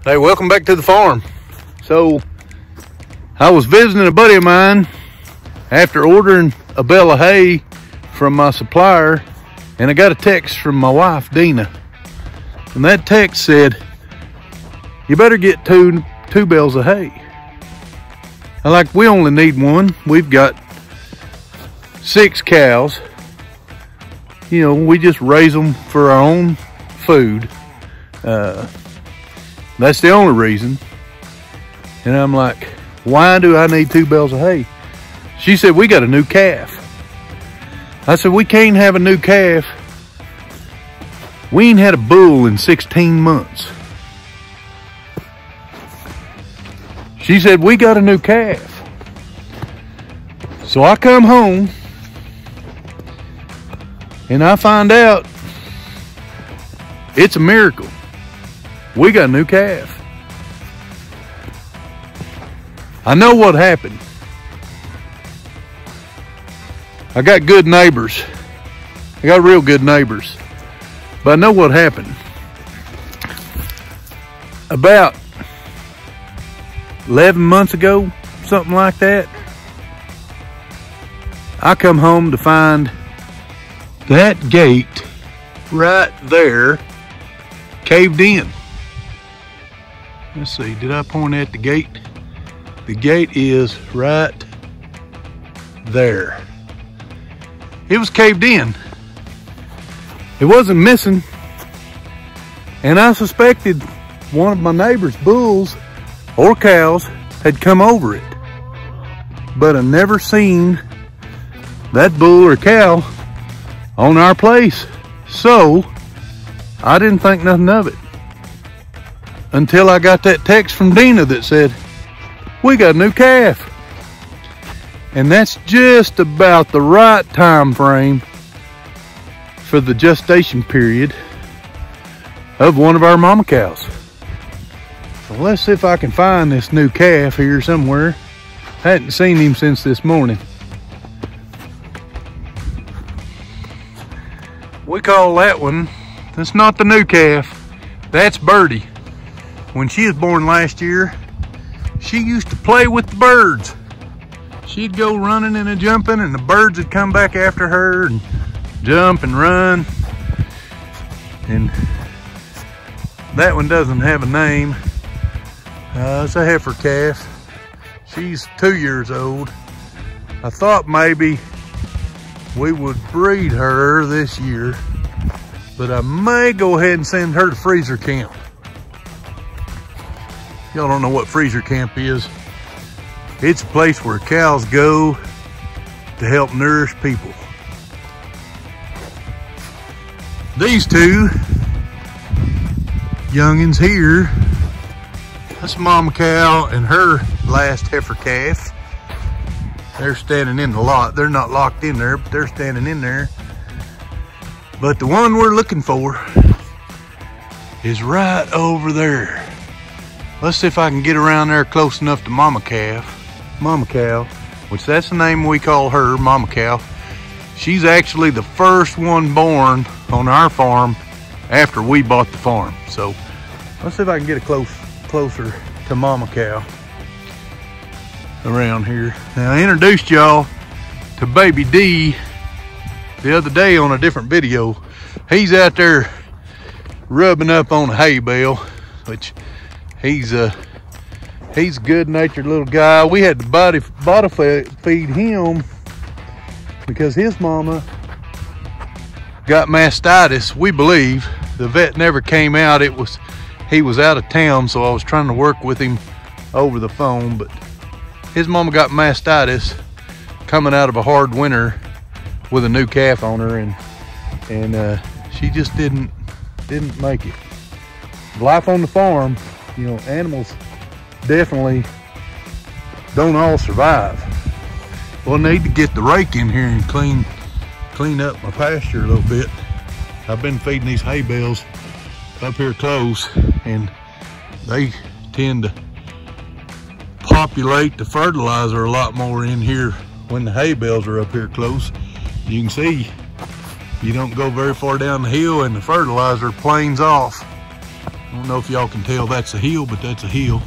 Hey, welcome back to the farm. So I was visiting a buddy of mine after ordering a bale of hay from my supplier, and I got a text from my wife, Dina. And that text said, you better get two bales of hay. We only need one. We've got 6 cows. You know, we just raise them for our own food. That's the only reason. And I'm like, why do I need 2 bales of hay? She said, we got a new calf. I said, we can't have a new calf. We ain't had a bull in 16 months. She said, we got a new calf. So I come home and I find out it's a miracle. We got a new calf. I know what happened. I got good neighbors. I got real good neighbors. But I know what happened. About 11 months ago, something like that, I come home to find that gate right there caved in. Let's see, did I point at the gate? The gate is right there. It was caved in. It wasn't missing. And I suspected one of my neighbor's bulls or cows had come over it. But I never seen that bull or cow on our place. So I didn't think nothing of it until I got that text from Dina that said, we got a new calf. And that's just about the right time frame for the gestation period of one of our mama cows. So let's see if I can find this new calf here somewhere. Hadn't seen him since this morning. We call that one, that's not the new calf, that's Birdie. When she was born last year, she used to play with the birds. She'd go running and jumping, and the birds would come back after her and jump and run. And that one doesn't have a name. It's a heifer calf. She's 2 years old. I thought maybe we would breed her this year, but I may go ahead and send her to freezer camp. Y'all don't know what freezer camp is. It's a place where cows go to help nourish people. These 2 youngins here, that's mama cow and her last heifer calf. They're standing in the lot. They're not locked in there, but they're standing in there. But the one we're looking for is right over there. Let's see if I can get around there close enough to mama cow, which that's the name we call her, mama cow. She's actually the first one born on our farm after we bought the farm. So let's see if I can get closer to mama cow around here. Now, I introduced y'all to baby D the other day on a different video. He's out there rubbing up on a hay bale, which he's a good-natured little guy. We had to bottle feed him because his mama got mastitis, we believe. The vet never came out. He was out of town, so I was trying to work with him over the phone, but his mama got mastitis coming out of a hard winter with a new calf on her, and she just didn't make it. Life on the farm, you know, animals definitely don't all survive. We'll need to get the rake in here and clean up my pasture a little bit. I've been feeding these hay bales up here close, and they tend to populate the fertilizer a lot more in here when the hay bales are up here close. You can see you don't go very far down the hill and the fertilizer planes off I don't know if y'all can tell that's a hill, but that's a hill.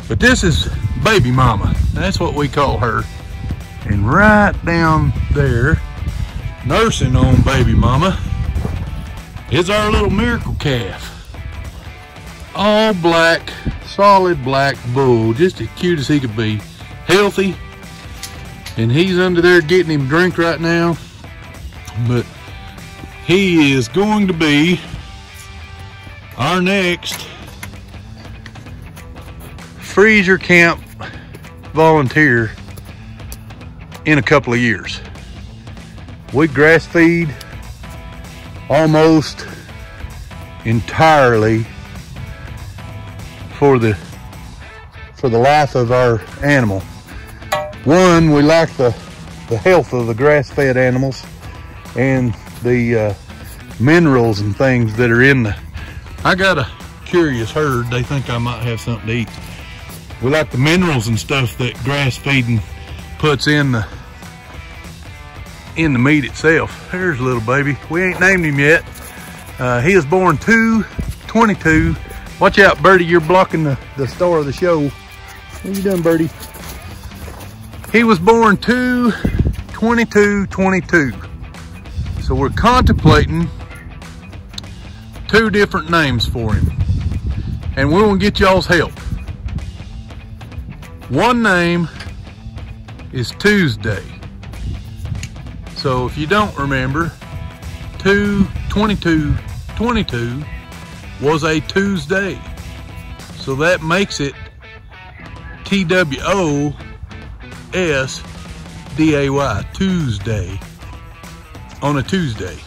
But this is baby mama. That's what we call her. And right down there, nursing on baby mama, is our little miracle calf. All black, solid black bull, just as cute as he could be. Healthy. And he's under there getting him a drink right now. But he is going to be our next freezer camp volunteer in a couple of years. We grass feed almost entirely for the life of our animal. One, we like the health of the grass-fed animals and the minerals and things that are in the. I got a curious herd. They think I might have something to eat. We like the minerals and stuff that grass feeding puts in the meat itself. There's a little baby. We ain't named him yet. He was born 2/22. Watch out, Birdie, you're blocking the star of the show. What you doing, Birdie? He was born 2/22/22. So we're contemplating 2 different names for him. And we want to get y'all's help. One name is Tuesday. So if you don't remember, 2/22/22 was a Tuesday. So that makes it TWOSDAY, Tuesday, on a Tuesday.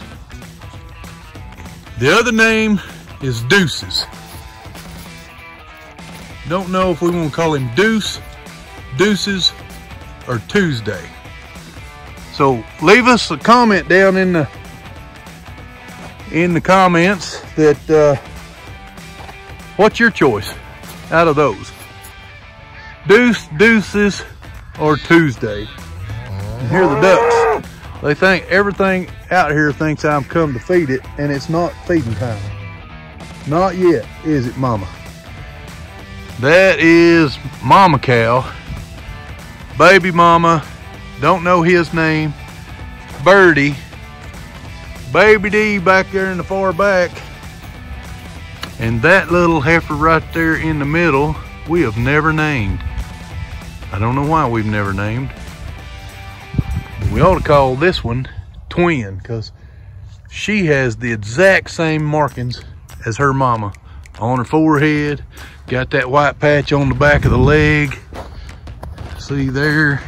The other name is Deuces. Don't know if we want to call him Deuce, Deuces, or Tuesday. So leave us a comment down in the comments that what's your choice out of those? Deuce, Deuces, or Tuesday? And here are the ducks. They think everything out here thinks I'm come to feed it, and it's not feeding time. Not yet, is it, Mama? That is Mama cow. Baby mama, don't know his name. Birdie. Baby D back there in the far back. And that little heifer right there in the middle, we have never named. I don't know why we've never named. We ought to call this one Twin, because she has the exact same markings as her mama. On her forehead, got that white patch on the back of the leg. See there,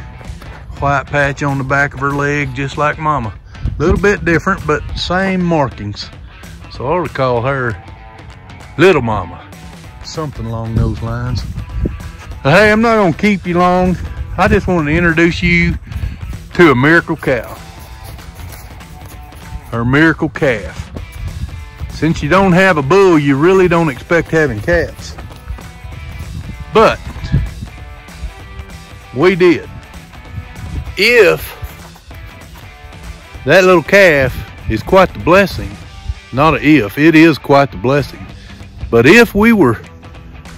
white patch on the back of her leg, just like mama. A little bit different, but same markings. So I ought to call her Little Mama, something along those lines. Hey, I'm not gonna keep you long. I just wanted to introduce you to a miracle cow. Her miracle calf. Since you don't have a bull, you really don't expect having calves. But we did. If that little calf is quite the blessing, not an if, it is quite the blessing. But if we were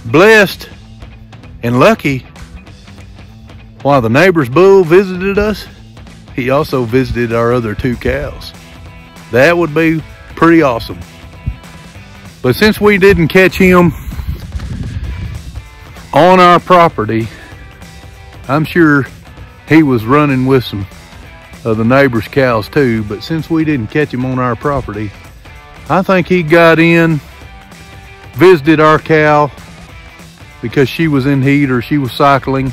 blessed and lucky, while the neighbor's bull visited us, he also visited our other 2 cows. That would be pretty awesome. But since we didn't catch him on our property, I'm sure he was running with some of the neighbor's cows too, but since we didn't catch him on our property, I think he got in, visited our cow because she was in heat or she was cycling,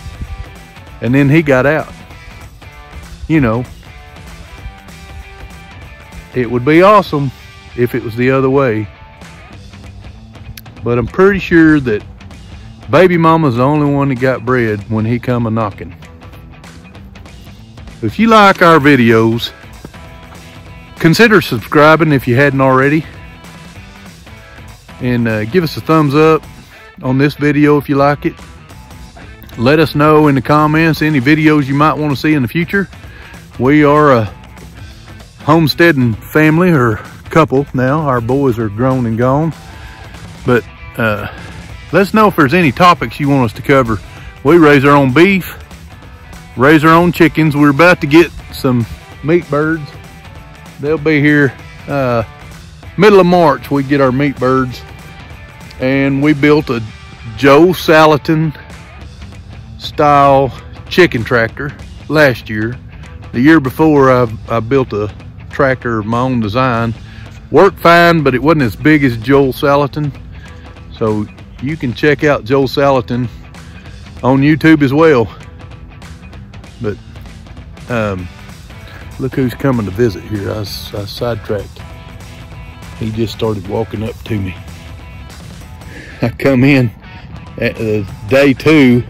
and then he got out. You know, it would be awesome if it was the other way, but I'm pretty sure that baby mama's the only one that got bred when he come a-knocking. If you like our videos, consider subscribing if you hadn't already, and give us a thumbs up on this video if you like it. Let us know in the comments any videos you might want to see in the future. We are a homesteading family, or couple now. Our boys are grown and gone. But let us know if there's any topics you want us to cover. We raise our own beef, raise our own chickens. We're about to get some meat birds. They'll be here middle of March. We get our meat birds, and we built a Joe Salatin style chicken tractor last year. The year before, I built a tractor of my own design. Worked fine, but it wasn't as big as Joel Salatin. So you can check out Joel Salatin on YouTube as well. But look who's coming to visit here. I sidetracked. He just started walking up to me. I come in at day 2.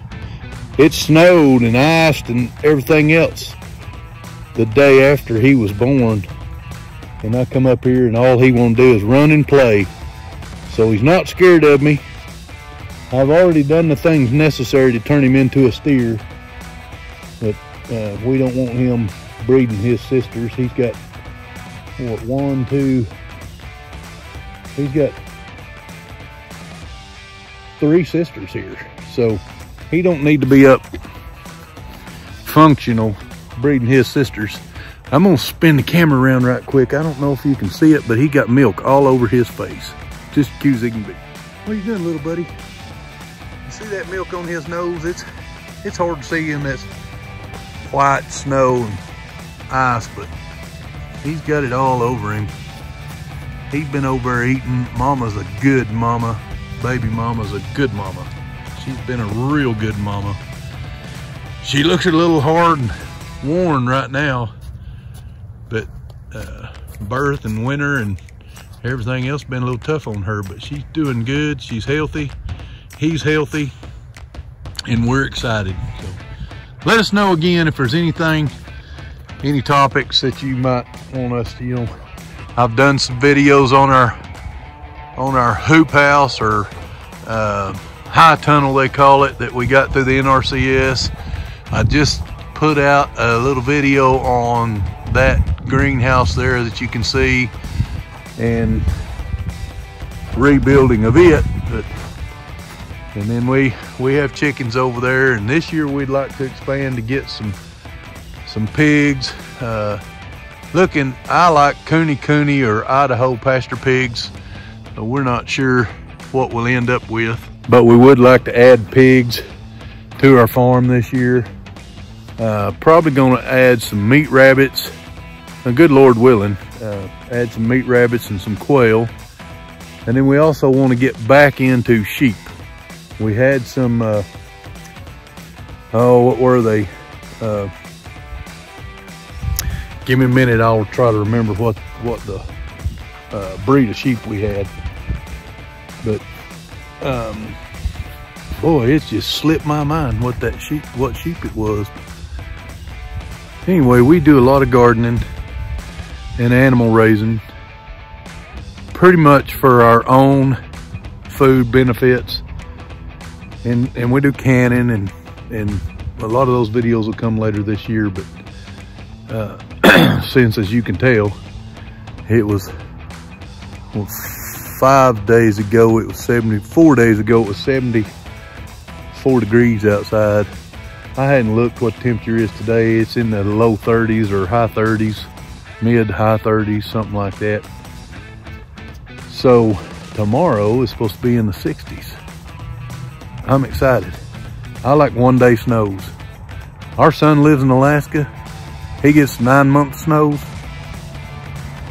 It snowed and iced and everything else the day after he was born. And I come up here and all he want to do is run and play. So he's not scared of me. I've already done the things necessary to turn him into a steer. But we don't want him breeding his sisters. He's got, what, 1, 2, he's got 3 sisters here. So he don't need to be up functional breeding his sisters. I'm gonna spin the camera around right quick. I don't know if you can see it, but he got milk all over his face. Just as cute as he can be. What are you doing, little buddy? You see that milk on his nose? It's hard to see in this white snow and ice, but he's got it all over him. He's been over there eating. Mama's a good mama. Baby mama's a good mama. She's been a real good mama. She looks a little hard and worn right now, but birth and winter and everything else been a little tough on her, but she's doing good. She's healthy, he's healthy, and we're excited. So let us know again if there's anything, any topics that you might want us to, you know. I've done some videos on our hoop house, or high tunnel they call it, that we got through the NRCS. I just put out a little video on that greenhouse there that you can see, and rebuilding of it. And then we have chickens over there, and this year we'd like to expand to get some pigs. I like Cooney or Idaho pasture pigs. We're not sure what we'll end up with, but we would like to add pigs to our farm this year. Probably gonna add some meat rabbits, good Lord willing, add some meat rabbits and some quail. And then we also want to get back into sheep. We had some, what were they? Give me a minute, I'll try to remember what the breed of sheep we had. But boy, it's just slipped my mind what sheep it was. Anyway, we do a lot of gardening and animal raising, pretty much for our own food benefits, and we do canning, and a lot of those videos will come later this year. But since, as you can tell, it was, well, 5 days ago it was 74 days ago it was 74 degrees outside. I hadn't looked what the temperature is today. It's in the low 30s or high 30s, mid high 30s, something like that. So tomorrow is supposed to be in the 60s. I'm excited. I like 1-day snows. Our son lives in Alaska. He gets 9-month snows.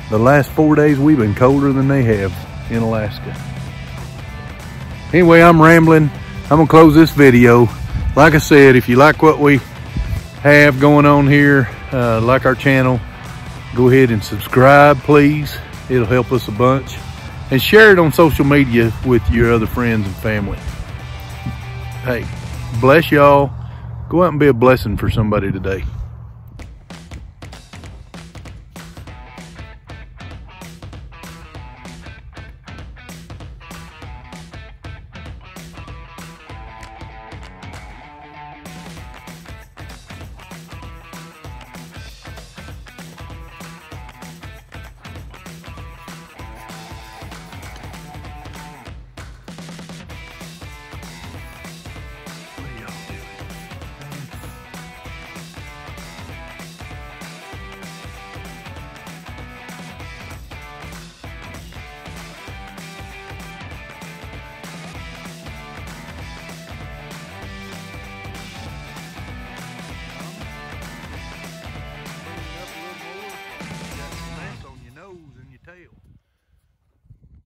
The last 4 days we've been colder than they have in Alaska. Anyway, I'm rambling. I'm gonna close this video. Like I said, if you like what we have going on here, like our channel, go ahead and subscribe, please. It'll help us a bunch. And share it on social media with your other friends and family. Hey, bless y'all. Go out and be a blessing for somebody today.